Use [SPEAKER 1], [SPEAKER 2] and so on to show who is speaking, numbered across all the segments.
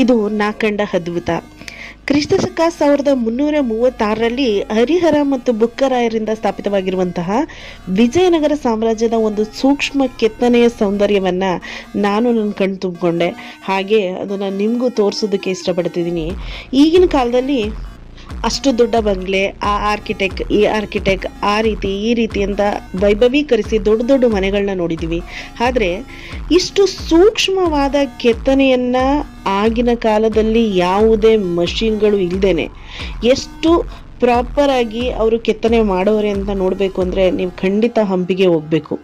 [SPEAKER 1] ಇದು ನಾ ಕಂಡ ಅದ್ಭುತ. ಕ್ರಿಸ್ತಶಕ 1336ರಲ್ಲಿ ಹರಿಹರ ಮತ್ತು ಬುಕ್ಕರಾಯರಿಂದ ಸ್ಥಾಪಿತವಾಗಿರುವಂತಹ ವಿಜಯನಗರ ಸಾಮ್ರಾಜ್ಯದ ಒಂದು ಸೂಕ್ಷ್ಮ ಕೆತ್ತನೆಯ ಸೌಂದರ್ಯವನ್ನ ನಾನು ನನ್ನ ಕಣ್ಣು ತುಂಬಿಕೊಂಡೆ. ಹಾಗೆ ಅದನ್ನು ನಿಮಗೂ ತೋರಿಸೋದಕ್ಕೆ ಇಷ್ಟಪಡ್ತಿದ್ದೀನಿ. ಈಗಿನ ಕಾಲದಲ್ಲಿ ಅಷ್ಟು ದೊಡ್ಡ ಬಂಗ್ಲೆ, ಆ ಆರ್ಕಿಟೆಕ್ಟ್ ಈ ಆರ್ಕಿಟೆಕ್ಟ್ ಆ ರೀತಿ ಈ ರೀತಿ ಅಂತ ವೈಭವೀಕರಿಸಿ ದೊಡ್ಡ ದೊಡ್ಡ ಮನೆಗಳನ್ನ ನೋಡಿದ್ದೀವಿ. ಆದರೆ ಇಷ್ಟು ಸೂಕ್ಷ್ಮವಾದ ಕೆತ್ತನೆಯನ್ನ ಆಗಿನ ಕಾಲದಲ್ಲಿ ಯಾವುದೇ ಮಷೀನ್ಗಳು ಇಲ್ಲದೇನೆ ಎಷ್ಟು ಪ್ರಾಪರ್ ಆಗಿ ಅವರು ಕೆತ್ತನೆ ಮಾಡೋರೆ ಅಂತ ನೋಡಬೇಕು ಅಂದರೆ ನೀವು ಖಂಡಿತ ಹಂಪಿಗೆ ಹೋಗಬೇಕು.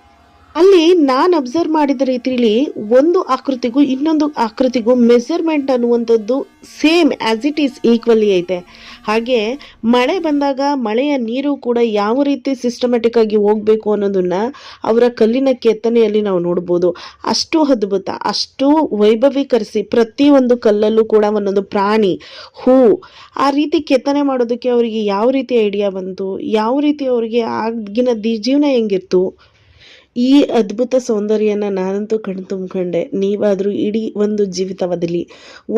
[SPEAKER 1] ಅಲ್ಲಿ ನಾನು ಅಬ್ಸರ್ವ್ ಮಾಡಿದ ರೀತಿಯಲ್ಲಿ ಒಂದು ಆಕೃತಿಗೂ ಇನ್ನೊಂದು ಆಕೃತಿಗೂ ಮೆಜರ್ಮೆಂಟ್ ಅನ್ನುವಂಥದ್ದು same as it is equally ಐತೆ. ಹಾಗೆ ಮಳೆ ಬಂದಾಗ ಮಳೆಯ ನೀರು ಕೂಡ ಯಾವ ರೀತಿ ಸಿಸ್ಟಮೆಟಿಕ್ ಆಗಿ ಹೋಗ್ಬೇಕು ಅನ್ನೋದನ್ನ ಅವರ ಕಲ್ಲಿನ ಕೆತ್ತನೆಯಲ್ಲಿ ನಾವು ನೋಡ್ಬೋದು. ಅಷ್ಟು ಅದ್ಭುತ, ಅಷ್ಟು ವೈಭವೀಕರಿಸಿ ಪ್ರತಿಯೊಂದು ಕಲ್ಲಲ್ಲೂ ಕೂಡ ಒಂದೊಂದು ಪ್ರಾಣಿ, ಹೂ, ಆ ರೀತಿ ಕೆತ್ತನೆ ಮಾಡೋದಕ್ಕೆ ಅವರಿಗೆ ಯಾವ ರೀತಿ ಐಡಿಯಾ ಬಂತು, ಯಾವ ರೀತಿ ಅವರಿಗೆ ಆಗಿನ ಜೀವನ ಹೆಂಗಿತ್ತು. ಈ ಅದ್ಭುತ ಸೌಂದರ್ಯನ ನಾನಂತೂ ಕಣ್ಣು ತುಂಬಿಕೊಂಡೆ. ನೀವಾದರೂ ಇಡೀ ಒಂದು ಜೀವಿತಾವಧಿಲಿ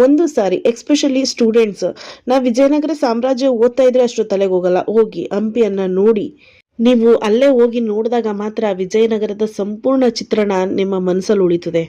[SPEAKER 1] ಒಂದು ಸಾರಿ, ಎಕ್ಸ್ಪೆಷಲಿ ಸ್ಟೂಡೆಂಟ್ಸ್, ನಾವು ವಿಜಯನಗರ ಸಾಮ್ರಾಜ್ಯ ಓದ್ತಾ ಇದ್ರೆ ಅಷ್ಟು ತಲೆಗೆ ಹೋಗಲ್ಲ, ಹೋಗಿ ಹಂಪಿಯನ್ನ ನೋಡಿ. ನೀವು ಅಲ್ಲೇ ಹೋಗಿ ನೋಡಿದಾಗ ಮಾತ್ರ ವಿಜಯನಗರದ ಸಂಪೂರ್ಣ ಚಿತ್ರಣ ನಿಮ್ಮ ಮನಸ್ಸಲ್ಲಿ ಉಳಿತದೆ.